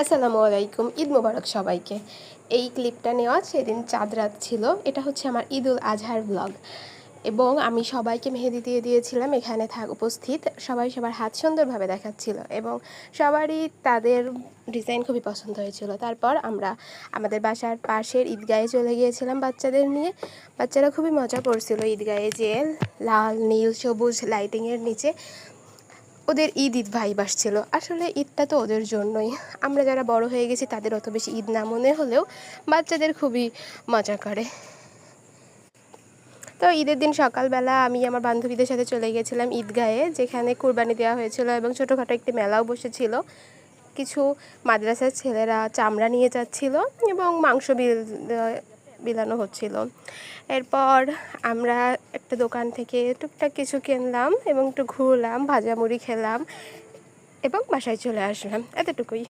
আসসালামু আলাইকুম, ঈদ মোবারক সবাইকে। এই ক্লিপটা নেওয়া সেদিন চাঁদ রাত ছিল। এটা হচ্ছে আমার ঈদুল আজহার ব্লগ এবং আমি সবাইকে মেহেদি দিয়ে দিয়েছিলাম এখানে উপস্থিত সবাই সবার হাত সুন্দরভাবে দেখাচ্ছিল এবং সবারই তাদের ডিজাইন খুবই পছন্দ হয়েছিল। তারপর আমরা আমাদের বাসার পাশের ঈদগাহে চলে গিয়েছিলাম বাচ্চাদের নিয়ে। বাচ্চারা খুবই মজা করছিল ঈদগাহে যেয়ে লাল নীল সবুজ লাইটিংয়ের নিচে। ওদের ঈদ ভাইব আসছিল। আসলে ঈদটা তো ওদের জন্যই। আমরা যারা বড় হয়ে গেছি তাদের অত বেশি ঈদ না মনে হলেও বাচ্চাদের খুবই মজা করে। তো ঈদের দিন সকালবেলা আমি আমার বান্ধবীদের সাথে চলে গিয়েছিলাম ঈদগাহে, যেখানে কুরবানি দেওয়া হয়েছিল এবং ছোটোখাটো একটি মেলাও বসেছিল। কিছু মাদ্রাসার ছেলেরা চামড়া নিয়ে যাচ্ছিল এবং মাংস বিলানো হচ্ছিল। এরপর আমরা একটা দোকান থেকে টুকটাক কিছু কিনলাম এবং একটু ঘুরলাম, ভাজা মুড়ি খেলাম এবং বাসায় চলে আসলাম। এতটুকুই।